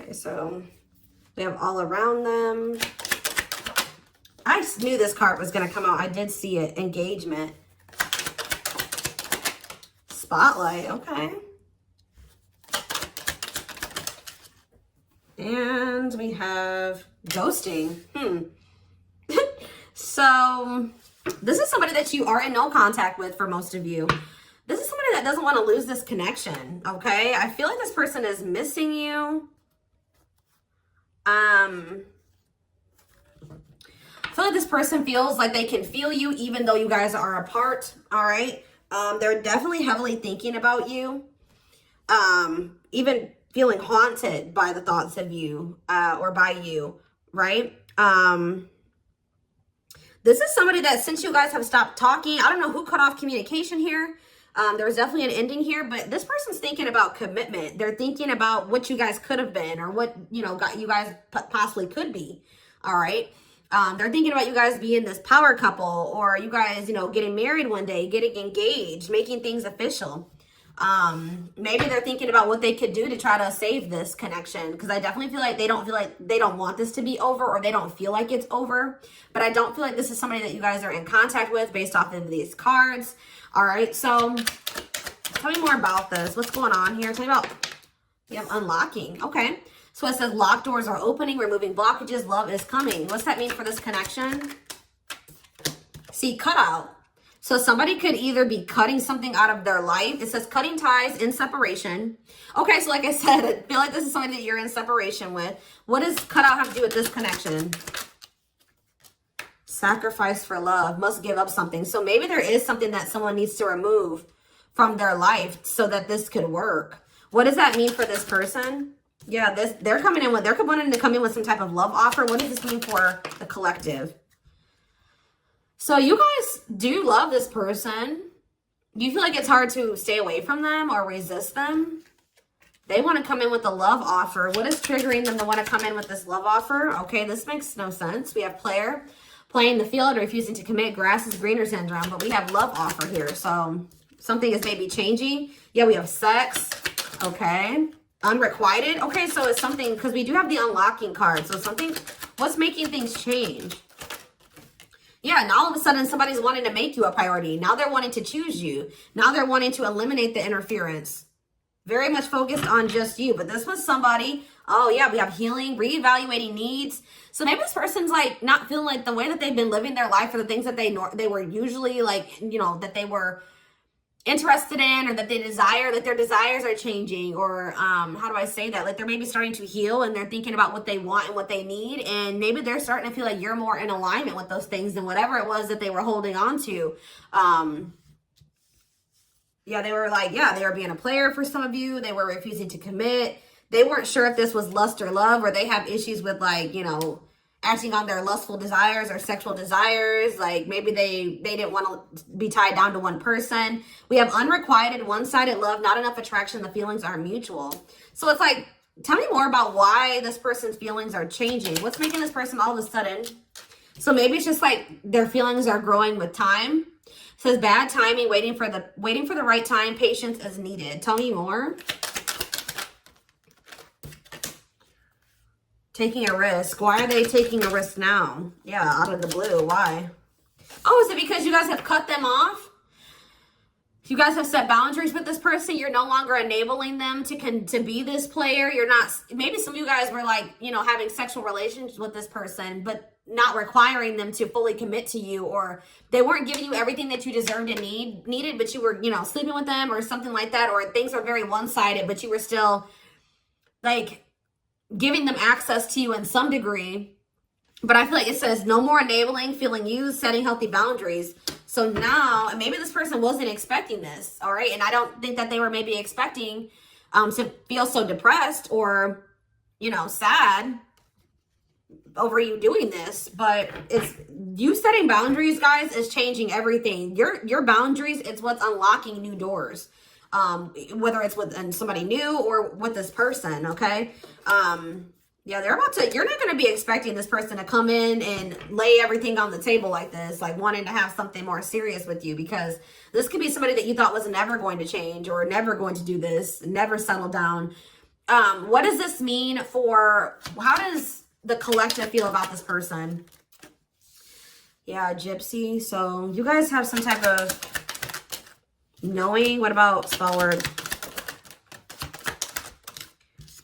Okay, so we have all around them. I just knew this card was going to come out. I did see it. Engagement. Spotlight. Okay. And we have ghosting. So this is somebody that you are in no contact with for most of you. This is somebody that doesn't want to lose this connection, okay? I feel like this person is missing you. I feel like this person feels like they can feel you even though you guys are apart, all right? They're definitely heavily thinking about you. Even feeling haunted by the thoughts of you or by you, right? This is somebody that since you guys have stopped talking, I don't know who cut off communication here. There was definitely an ending here, but this person's thinking about commitment. They're thinking about what you guys could have been or what, you know, you guys possibly could be. All right. They're thinking about you guys being this power couple or you guys, you know, getting married one day, getting engaged, making things official. Maybe they're thinking about what they could do to try to save this connection, because I definitely feel like they don't want this to be over, or they don't feel like it's over. But I don't feel like this is somebody that you guys are in contact with based off of these cards. All right, so tell me more about this. What's going on here? Tell me about, we have unlocking. Okay, so it says locked doors are opening, removing blockages, love is coming. What's that mean for this connection? See, cutout. So somebody could either be cutting something out of their life. It says cutting ties in separation. Okay, so like I said, I feel like this is somebody that you're in separation with. What does cutout have to do with this connection? Sacrifice for love, must give up something. So maybe there is something that someone needs to remove from their life so that this could work. What does that mean for this person? Yeah, they're coming in with, they're wanting to come in with some type of love offer. What does this mean for the collective? So you guys do love this person. Do you feel like it's hard to stay away from them or resist them? They want to come in with a love offer. What is triggering them to want to come in with this love offer? Okay, this makes no sense. We have player playing the field, refusing to commit, grass is greener syndrome, but we have love offer here. So something is maybe changing. Yeah, we have sex. Okay. Unrequited. Okay, so it's something, because we do have the unlocking card. So something, what's making things change? Yeah, and all of a sudden somebody's wanting to make you a priority. Now they're wanting to choose you. Now they're wanting to eliminate the interference. Very much focused on just you. But this was somebody, oh yeah, we have healing, reevaluating needs. So maybe this person's like not feeling like the way that they've been living their life or the things that they were usually like, you know, that they were interested in or that they desire, that their desires are changing, or how do I say that? Like they're maybe starting to heal and they're thinking about what they want and what they need, and maybe they're starting to feel like you're more in alignment with those things than whatever it was that they were holding on to. Yeah, they were like, yeah, they were being a player for some of you. They were refusing to commit. They weren't sure if this was lust or love, or they have issues with like, you know, acting on their lustful desires or sexual desires. Like maybe they didn't want to be tied down to one person. We have unrequited, one-sided love, not enough attraction. The feelings aren't mutual. So it's like, tell me more about why this person's feelings are changing. What's making this person all of a sudden? So maybe it's just like their feelings are growing with time. It says bad timing, waiting for the right time, patience is needed. Tell me more. Taking a risk. Why are they taking a risk now? Yeah, out of the blue. Why? Oh, is it because you guys have cut them off? You guys have set boundaries with this person. You're no longer enabling them to be this player. You're not, maybe some of you guys were like, you know, having sexual relations with this person, but not requiring them to fully commit to you, or they weren't giving you everything that you deserved and needed, but you were, you know, sleeping with them or something like that, or things were very one-sided, but you were still like giving them access to you in some degree. But I feel like it says no more enabling, feeling used, setting healthy boundaries. So now, and maybe this person wasn't expecting this, all right? And I don't think that they were maybe expecting to feel so depressed or, you know, sad over you doing this. But it's you setting boundaries, guys, is changing everything. Your boundaries, it's what's unlocking new doors. Whether it's with somebody new or with this person, okay? Yeah, you're not going to be expecting this person to come in and lay everything on the table like this, like wanting to have something more serious with you, because this could be somebody that you thought was never going to change or never going to do this, never settle down. What does this mean for, how does the collective feel about this person? Yeah, gypsy. So you guys have some type of knowing. What about spell word?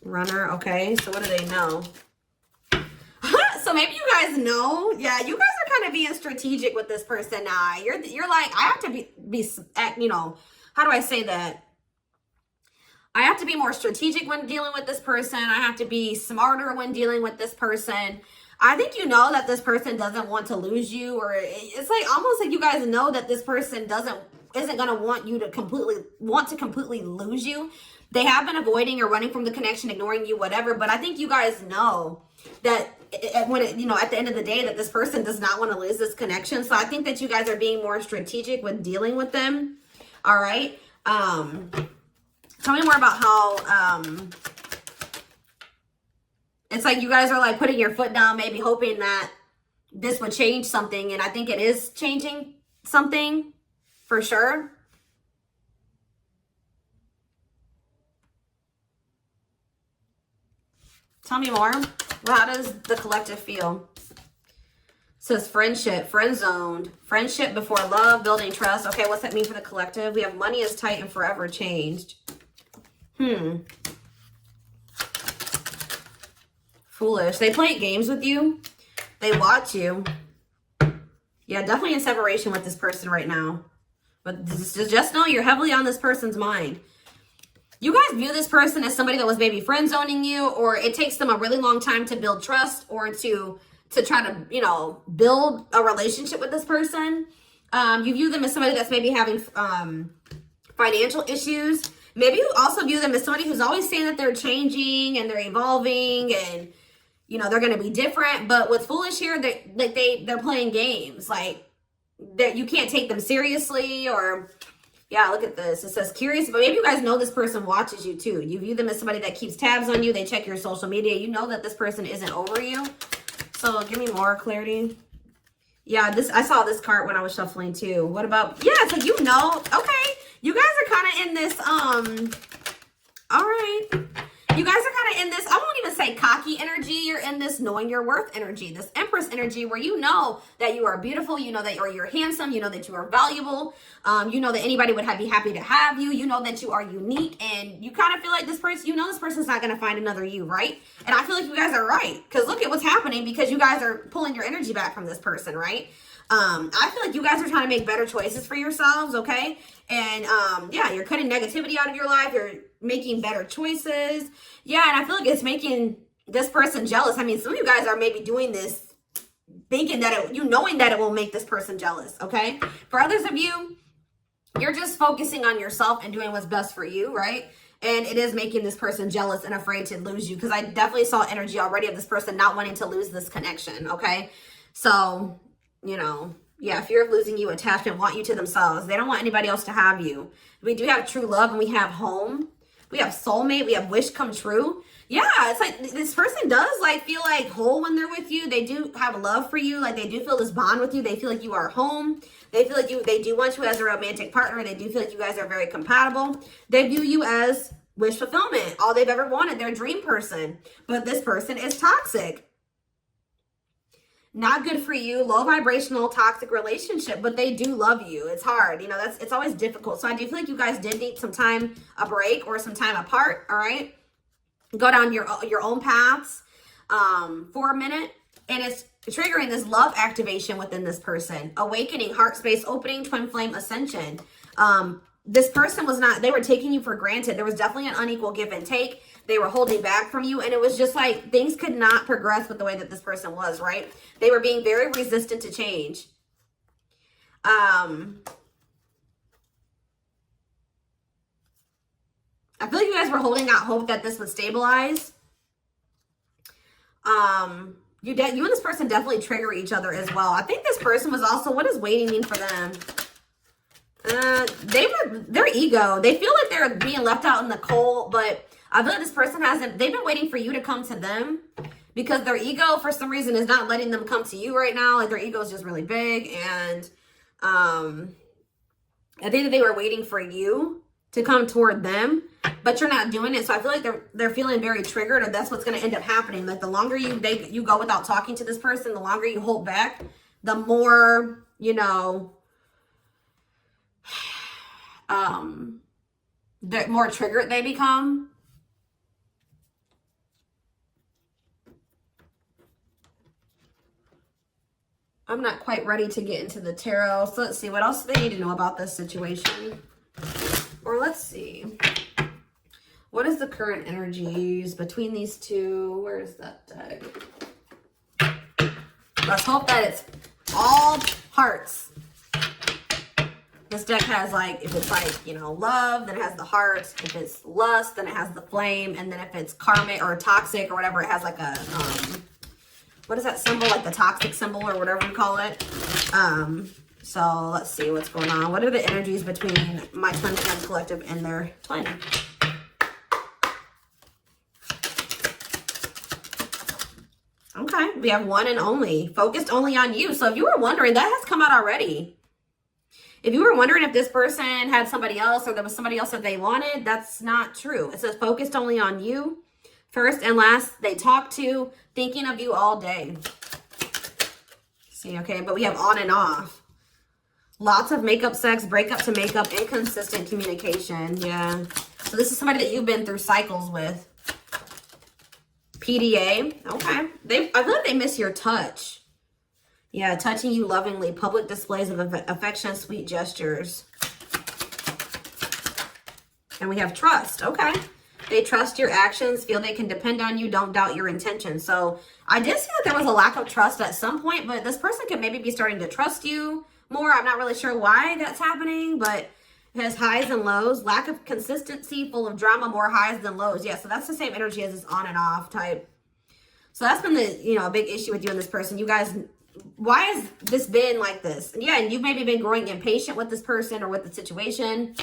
Runner. Okay, so what do they know? So maybe you guys know. Yeah, you guys are kind of being strategic with this person now. You're like, I have to be, you know, how do I say that? I have to be more strategic when dealing with this person. I have to be smarter when dealing with this person. I think you know that this person doesn't want to lose you, or it's like almost like you guys know that this person isn't going to want you to completely lose you. They have been avoiding or running from the connection, ignoring you, whatever. But I think you guys know that you know, at the end of the day, that this person does not want to lose this connection. So I think that you guys are being more strategic when dealing with them. All right. Tell me more about how, it's like you guys are like putting your foot down, maybe hoping that this would change something. And I think it is changing something for sure. Tell me more. Well, how does the collective feel? It says friendship, friend zoned, friendship before love, building trust. Okay, what's that mean for the collective? We have money is tight and forever changed. Foolish. They play games with you. They watch you. Yeah, definitely in separation with this person right now. But just know you're heavily on this person's mind. You guys view this person as somebody that was maybe friend zoning you, or it takes them a really long time to build trust or to try to, you know, build a relationship with this person. You view them as somebody that's maybe having financial issues. Maybe you also view them as somebody who's always saying that they're changing and they're evolving and, you know, they're going to be different. But with Foolish here, they're playing games. Like, that you can't take them seriously, or, yeah, look at this. It says curious, but maybe you guys know this person watches you too. You view them as somebody that keeps tabs on you. They check your social media. You know that this person isn't over you. So give me more clarity. Yeah, I saw this card when I was shuffling too. What about, yeah, so you know, okay. You guys are kind of in this, all right. You guys are kind of in this, I won't even say cocky energy. You're in this knowing your worth energy, this Empress energy where you know that you are beautiful. You know that you're handsome. You know that you are valuable. You know that anybody would be happy to have you. You know that you are unique, and you kind of feel like this person, you know this person's not going to find another you, right? And I feel like you guys are right, because look at what's happening, because you guys are pulling your energy back from this person, right? I feel like you guys are trying to make better choices for yourselves, okay? And, yeah, you're cutting negativity out of your life. You're making better choices. Yeah, and I feel like it's making this person jealous. I mean, some of you guys are maybe doing this thinking that knowing that it will make this person jealous, okay? For others of you, you're just focusing on yourself and doing what's best for you, right? And it is making this person jealous and afraid to lose you, because I definitely saw energy already of this person not wanting to lose this connection, okay? So, you know, yeah, fear of losing you, attachment, want you to themselves. They don't want anybody else to have you. We do have true love, and we have home. We have soulmate. We have wish come true. Yeah, it's like this person does like feel like whole when they're with you. They do have love for you. Like, they do feel this bond with you. They feel like you are home. They feel like they do want you as a romantic partner. They do feel like you guys are very compatible. They view you as wish fulfillment, all they've ever wanted, their dream person. But this person is toxic. Not good for you, low vibrational, toxic relationship, but they do love you. It's hard, you know, it's always difficult. So I do feel like you guys did need some time, a break, or some time apart, all right? Go down your own paths for a minute, and it's triggering this love activation within this person. Awakening, heart space opening, twin flame ascension. This person they were taking you for granted. There was definitely an unequal give and take. They were holding back from you, and it was just like things could not progress with the way that this person was, right? They were being very resistant to change. I feel like you guys were holding out hope that this would stabilize. You and this person definitely trigger each other as well. I think this person was also, what does waiting mean for them? Their ego. They feel like they're being left out in the cold, but I feel like this person they've been waiting for you to come to them, because their ego, for some reason, is not letting them come to you right now. Like, their ego is just really big. And I think that they were waiting for you to come toward them. but you're not doing it. So I feel like they're feeling very triggered, or that's what's going to end up happening. Like the longer you go without talking to this person, the longer you hold back, the more, you know, the more triggered they become. I'm not quite ready to get into the tarot. So let's see. What else do they need to know about this situation? Or let's see. What is the current energies between these two? Where's that deck? Let's hope that it's all hearts. This deck has, like, if it's like, you know, love, then it has the heart. If it's lust, then it has the flame. And then if it's karmic or toxic or whatever, it has like a, what is that symbol? Like the toxic symbol or whatever you call it. So let's see what's going on. What are the energies between my twin flame collective and their twin? Okay, we have one and only. Focused only on you. So if you were wondering, that has come out already. If you were wondering if this person had somebody else or there was somebody else that they wanted, that's not true. It says focused only on you. First and last, they talk to, thinking of you all day. See, okay, but we have on and off. Lots of makeup sex, breakup to makeup, inconsistent communication. Yeah. So this is somebody that you've been through cycles with. PDA. Okay. I feel like they miss your touch. Yeah, touching you lovingly. Public displays of affection, sweet gestures. And we have trust. Okay. They trust your actions, feel they can depend on you, don't doubt your intentions. So I did see that there was a lack of trust at some point, but this person could maybe be starting to trust you more. I'm not really sure why that's happening, but it has highs and lows. Lack of consistency, full of drama, more highs than lows. Yeah, so that's the same energy as this on and off type. So that's been the, you know, a big issue with you and this person. You guys, why has this been like this? And yeah, and you've maybe been growing impatient with this person or with the situation.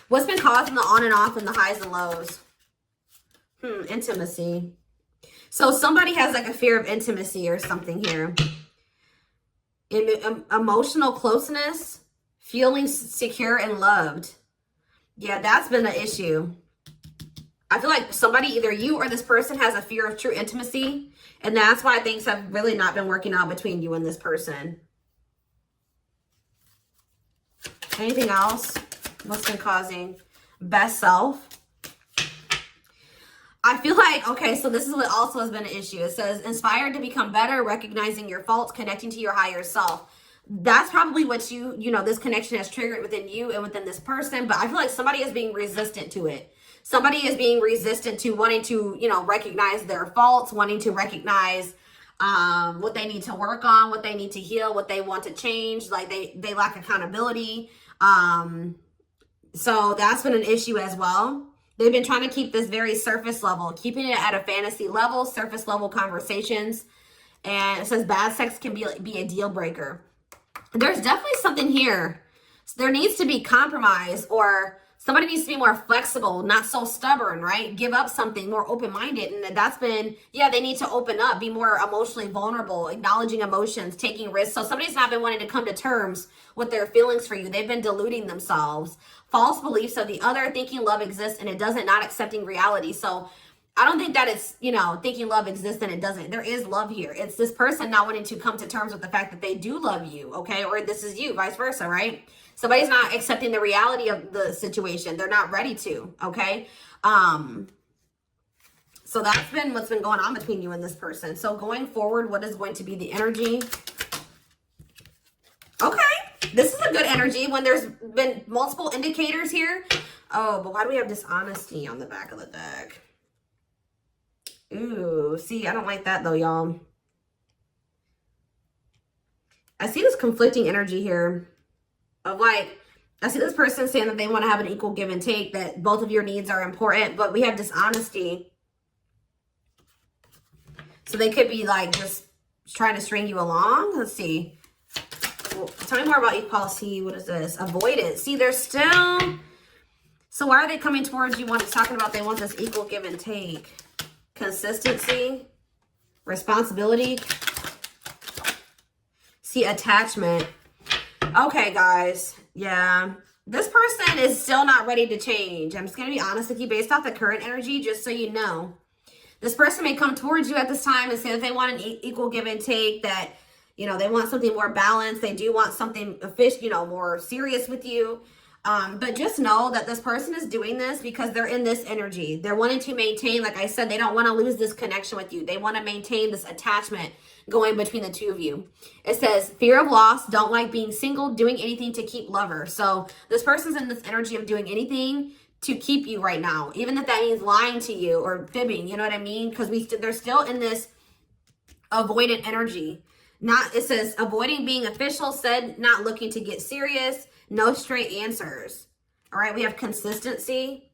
What's been causing the on and off and the highs and lows? Intimacy. So somebody has like a fear of intimacy or something here. Emotional closeness, feeling secure and loved. Yeah, that's been an issue. I feel like somebody, either you or this person, has a fear of true intimacy. And that's why things have really not been working out between you and this person. Anything else? What's been causing? Best self. I feel like, okay, so this is what also has been an issue. It says, inspired to become better, recognizing your faults, connecting to your higher self. That's probably what you know, this connection has triggered within you and within this person. But I feel like somebody is being resistant to it. Somebody is being resistant to wanting to, you know, recognize their faults, wanting to recognize what they need to work on, what they need to heal, what they want to change. Like they lack accountability. So that's been an issue as well. They've been trying to keep this very surface level, keeping it at a fantasy level, surface level conversations. And it says bad sex can be a deal breaker. There's definitely something here. So there needs to be compromise, or somebody needs to be more flexible, not so stubborn, right? Give up something, more open-minded. And that's been, yeah, they need to open up, be more emotionally vulnerable, acknowledging emotions, taking risks. So somebody's not been wanting to come to terms with their feelings for you. They've been deluding themselves. False beliefs of the other, thinking love exists and it doesn't, not accepting reality. So I don't think that it's, you know, thinking love exists and it doesn't. There is love here. It's this person not wanting to come to terms with the fact that they do love you, okay? Or this is you, vice versa, right? Somebody's not accepting the reality of the situation. They're not ready to, okay? So that's been what's been going on between you and this person. So going forward, what is going to be the energy? Okay, this is a good energy when there's been multiple indicators here. Oh, but why do we have dishonesty on the back of the deck? Ooh, see, I don't like that though, y'all. I see this conflicting energy here of like, I see this person saying that they want to have an equal give and take, that both of your needs are important, but we have dishonesty. So they could be like just trying to string you along. Let's see. Well, tell me more about equality. What is this? Avoidance. See, they're still... So why are they coming towards you? It's talking about they want this equal give and take. Consistency. Responsibility. See, attachment. Okay, guys. Yeah. This person is still not ready to change. I'm just going to be honest with you based off the current energy, just so you know. This person may come towards you at this time and say that they want an equal give and take, that, you know, they want something more balanced. They do want something official, you know, more serious with you. But just know that this person is doing this because they're in this energy. They're wanting to maintain, like I said, they don't want to lose this connection with you. They want to maintain this attachment going between the two of you. It says, fear of loss, don't like being single, doing anything to keep lover. So this person's in this energy of doing anything to keep you right now, even if that means lying to you or fibbing, you know what I mean? Because they're still in this avoidant energy. It says avoiding being official, said not looking to get serious, no straight answers. All right, we have consistency.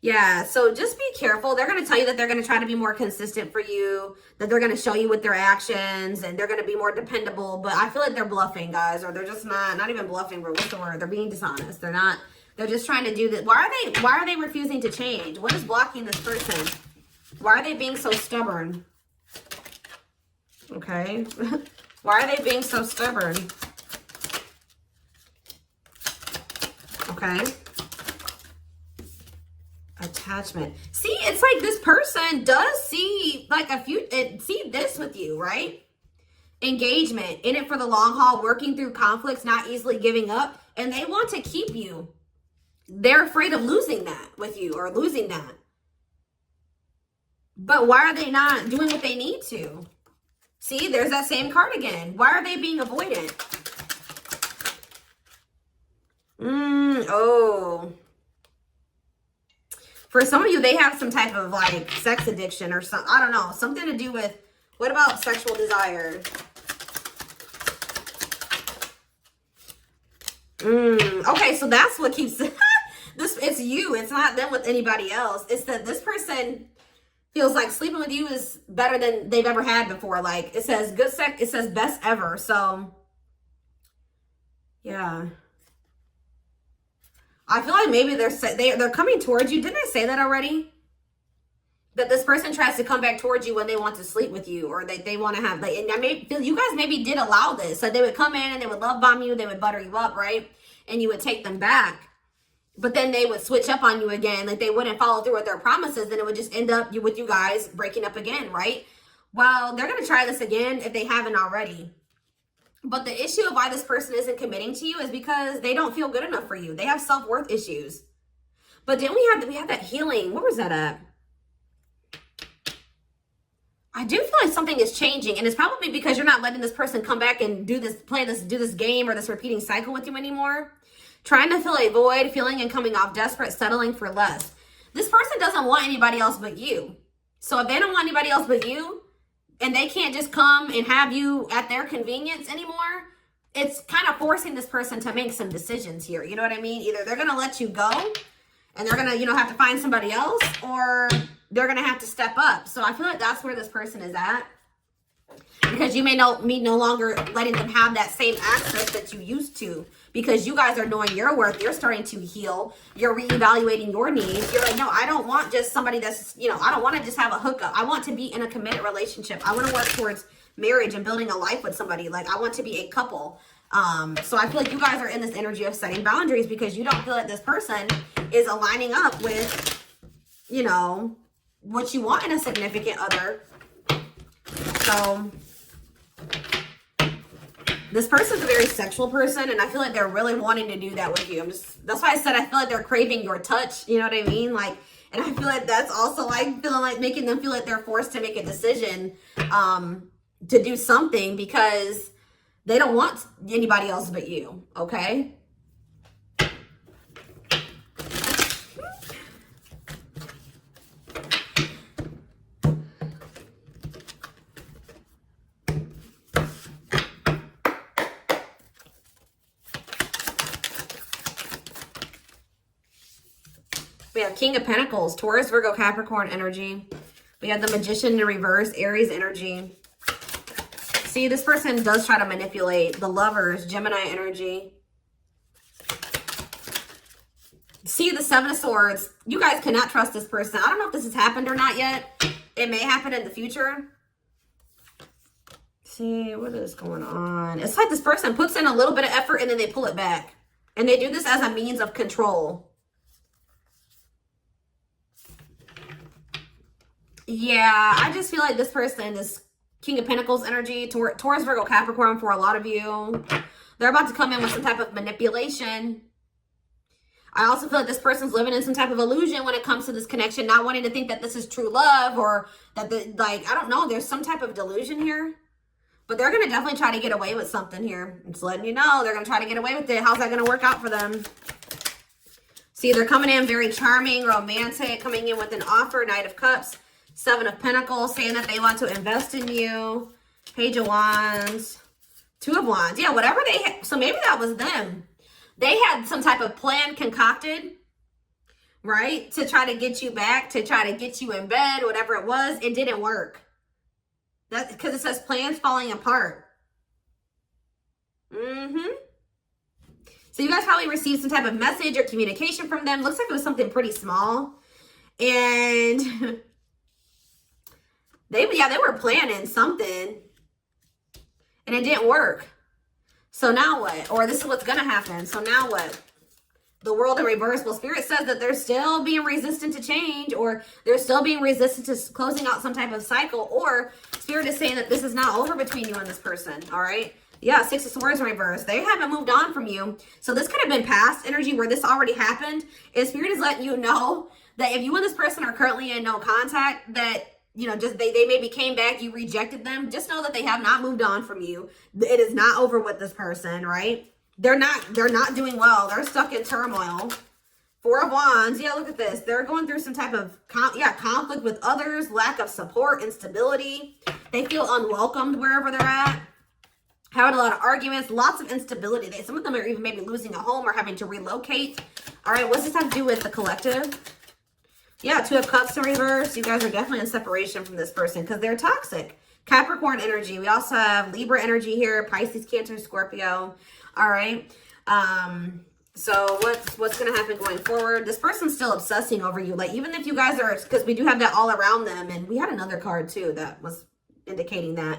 Yeah, so just be careful. They're going to tell you that they're going to try to be more consistent for you, that they're going to show you with their actions, and they're going to be more dependable. But I feel like they're bluffing, guys, or they're just not even bluffing, but what's the word? They're being dishonest. They're just trying to do this. Why are they refusing to change? What is blocking this person? Why are they being so stubborn? Okay. Why are they being so stubborn? Okay. Attachment. See, it's like this person does see like see this with you, right? Engagement, in it for the long haul, working through conflicts, not easily giving up, and they want to keep you. They're afraid of losing that with you or losing that. But why are they not doing what they need to? See, there's that same card again. Why are they being avoidant? Oh. For some of you, they have some type of like sex addiction or something. I don't know. Something to do with, what about sexual desire? Okay, so that's what keeps it's you. It's not them with anybody else. It's that this person feels like sleeping with you is better than they've ever had before. Like it says good sex, it says best ever. So yeah. I feel like maybe they're coming towards you. Didn't I say that already? That this person tries to come back towards you when they want to sleep with you, or they want to have, like, and I feel you guys maybe did allow this. So they would come in and they would love bomb you, they would butter you up, right? And you would take them back. But then they would switch up on you again. Like they wouldn't follow through with their promises. And it would just end up with you guys breaking up again, right? Well, they're going to try this again if they haven't already. But the issue of why this person isn't committing to you is because they don't feel good enough for you. They have self-worth issues. But then we have that healing. Where was that at? I do feel like something is changing. And it's probably because you're not letting this person come back and do this game or this repeating cycle with you anymore. Trying to fill a void, feeling and coming off desperate, settling for less. This person doesn't want anybody else but you. So if they don't want anybody else but you, and they can't just come and have you at their convenience anymore, it's kind of forcing this person to make some decisions here. You know what I mean? Either they're going to let you go and they're going to, have to find somebody else, or they're going to have to step up. So I feel like that's where this person is at. Because you may no longer letting them have that same access that you used to. Because you guys are knowing your worth. You're starting to heal. You're reevaluating your needs. You're like, no, I don't want just somebody that's, I don't want to just have a hookup. I want to be in a committed relationship. I want to work towards marriage and building a life with somebody. Like, I want to be a couple. So I feel like you guys are in this energy of setting boundaries because you don't feel like this person is aligning up with, what you want in a significant other. So this person's a very sexual person, and I feel like they're really wanting to do that with you. That's why I said I feel like they're craving your touch. You know what I mean? Like, and I feel like that's also like feeling like making them feel like they're forced to make a decision to do something because they don't want anybody else but you. Okay. We have King of Pentacles, Taurus, Virgo, Capricorn energy. We have the Magician in reverse, Aries energy. See, this person does try to manipulate. The Lovers, Gemini energy. See, the Seven of Swords. You guys cannot trust this person. I don't know if this has happened or not yet. It may happen in the future. See, what is going on? It's like this person puts in a little bit of effort and then they pull it back. And they do this as a means of control. Yeah, I just feel like this person, this King of Pentacles energy, Taurus, Virgo, Capricorn for a lot of you, they're about to come in with some type of manipulation. I also feel like this person's living in some type of illusion when it comes to this connection, not wanting to think that this is true love or that, I don't know, there's some type of delusion here. But they're going to definitely try to get away with something here. I'm just letting you know, they're going to try to get away with it. How's that going to work out for them? See, they're coming in very charming, romantic, coming in with an offer, Knight of Cups, Seven of Pentacles, saying that they want to invest in you, Page of Wands, Two of Wands. Yeah, whatever they had. So maybe that was them. They had some type of plan concocted, right? To try to get you back, to try to get you in bed, whatever it was. It didn't work. That's because it says plans falling apart. So you guys probably received some type of message or communication from them. Looks like it was something pretty small. And they were planning something. And it didn't work. So now what? Or this is what's going to happen. So now what? The World in reverse. Well, Spirit says that they're still being resistant to change, or they're still being resistant to closing out some type of cycle, or Spirit is saying that this is not over between you and this person, all right? Yeah, Six of Swords in reverse. They haven't moved on from you. So this could have been past energy where this already happened. And Spirit is letting you know that if you and this person are currently in no contact, that, you know, just they maybe came back, you rejected them. Just know that they have not moved on from you. It is not over with this person, right? They're not doing well. They're stuck in turmoil. Four of Wands. Yeah, look at this. They're going through some type of conflict with others, lack of support, instability. They feel unwelcomed wherever they're at. Having a lot of arguments, lots of instability. Some of them are even maybe losing a home or having to relocate. All right, what's this have to do with the collective? Yeah, Two of Cups in reverse. You guys are definitely in separation from this person because they're toxic. Capricorn energy. We also have Libra energy here. Pisces, Cancer, Scorpio. All right. So what's going to happen going forward? This person's still obsessing over you. Like, even if you guys are, because we do have that all around them. And we had another card too that was indicating that.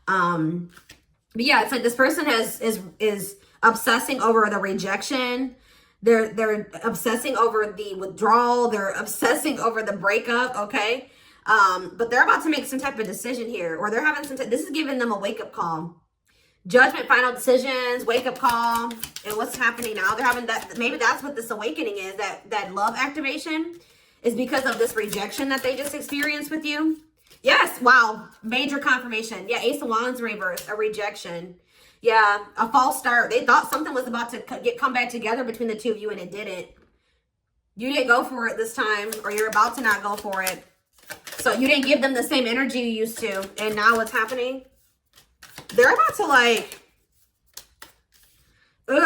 But yeah, it's like this person is obsessing over the rejection. They're obsessing over the withdrawal. They're obsessing over the breakup. Okay. But they're about to make some type of decision here, or they're having this is giving them a wake-up call. Judgment, final decisions, wake-up call. And what's happening now? They're having that, maybe that's what this awakening is, that love activation is because of this rejection that they just experienced with you. Yes, wow, major confirmation. Yeah, Ace of Wands reverse, a rejection. Yeah, a false start. They thought something was about to come back together between the two of you, and it didn't. You didn't go for it this time, or you're about to not go for it. So you didn't give them the same energy you used to, and now what's happening? They're about to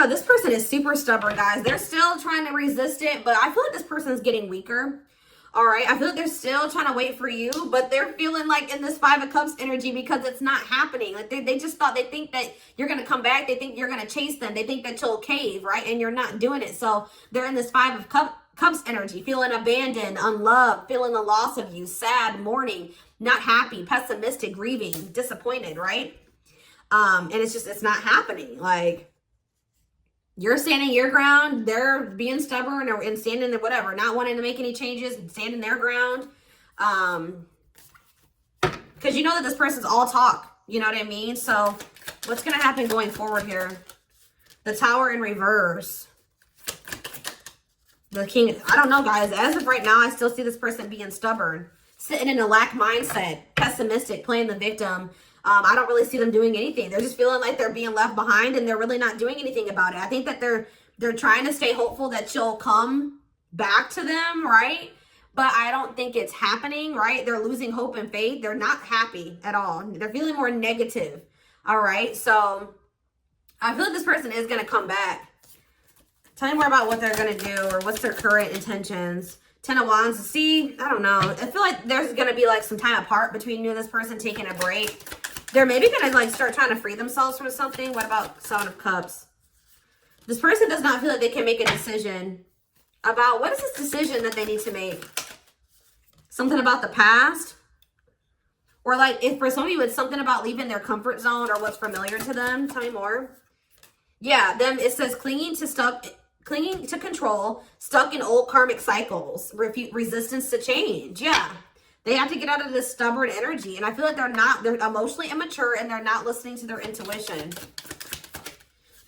this person is super stubborn, guys. They're still trying to resist it, but I feel like this person is getting weaker. All right, I feel like they're still trying to wait for you, but they're feeling like in this Five of Cups energy because it's not happening. Like they just thought, they think that you're going to come back. They think you're going to chase them. They think that you'll cave, right? And you're not doing it. So they're in this Five of Cups energy, feeling abandoned, unloved, feeling the loss of you, sad, mourning, not happy, pessimistic, grieving, disappointed, right? And it's not happening. Like, you're standing your ground, they're being stubborn and standing there, whatever, not wanting to make any changes, standing their ground. Because you know that this person's all talk, you know what I mean? So what's going to happen going forward here? The Tower in reverse. The King, I don't know, guys. As of right now, I still see this person being stubborn, sitting in a lack mindset, pessimistic, playing the victim. I don't really see them doing anything. They're just feeling like they're being left behind, and they're really not doing anything about it. I think that they're trying to stay hopeful that you'll come back to them, right? But I don't think it's happening, right? They're losing hope and faith. They're not happy at all. They're feeling more negative, all right? So I feel like this person is going to come back. Tell me more about what they're going to do, or what's their current intentions. Ten of Wands. See, I don't know. I feel like there's going to be like some time apart between you and this person, taking a break. They're maybe going to like start trying to free themselves from something. What about Seven of Cups? This person does not feel like they can make a decision about, what is this decision that they need to make? Something about the past? Or like, if for some of you it's something about leaving their comfort zone or what's familiar to them. Tell me more. Yeah, them, it says clinging to control, stuck in old karmic cycles, resistance to change. Yeah. They have to get out of this stubborn energy. And I feel like they're emotionally immature and they're not listening to their intuition.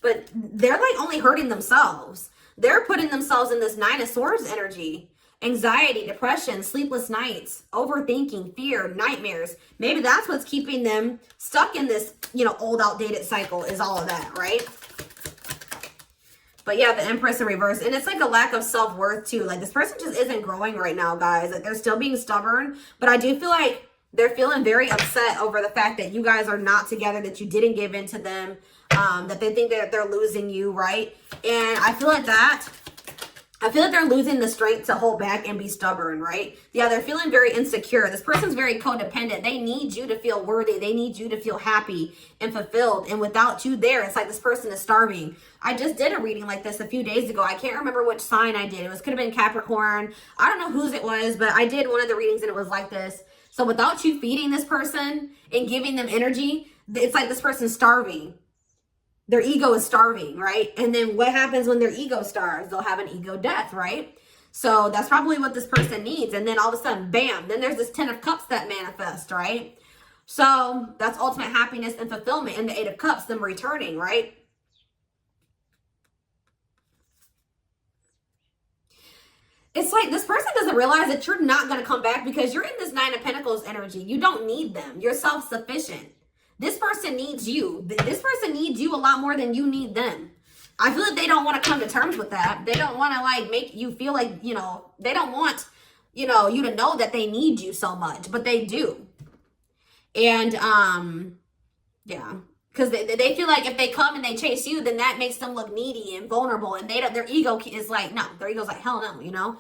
But they're like only hurting themselves. They're putting themselves in this Nine of Swords energy. Anxiety, depression, sleepless nights, overthinking, fear, nightmares. Maybe that's what's keeping them stuck in this, you know, old outdated cycle is all of that, right? But yeah, the Empress in reverse. And it's like a lack of self-worth too. Like this person just isn't growing right now, guys. Like they're still being stubborn. But I do feel like they're feeling very upset over the fact that you guys are not together, that you didn't give in to them, that they think that they're losing you, right? And I feel like they're losing the strength to hold back and be stubborn, right? Yeah, they're feeling very insecure. This person's very codependent. They need you to feel worthy. They need you to feel happy and fulfilled. And without you there, it's like this person is starving. I just did a reading like this a few days ago. I can't remember which sign I did. Could have been Capricorn. I don't know whose it was, but I did one of the readings and it was like this. So without you feeding this person and giving them energy, it's like this person's starving. Their ego is starving, right? And then what happens when their ego starves? They'll have an ego death, right? So that's probably what this person needs. And then all of a sudden, bam, then there's this 10 of Cups that manifest, right? So that's ultimate happiness and fulfillment. And the 8 of Cups, them returning, right? It's like this person doesn't realize that you're not going to come back because you're in this 9 of Pentacles energy. You don't need them. You're self-sufficient. This person needs you. This person needs you a lot more than you need them. I feel like they don't want to come to terms with that. They don't want to like make you feel like, you know, they don't want, you know, you to know that they need you so much, but they do. And, yeah, because they feel like if they come and they chase you, then that makes them look needy and vulnerable. And their ego is like, no, their ego's like, hell no, you know?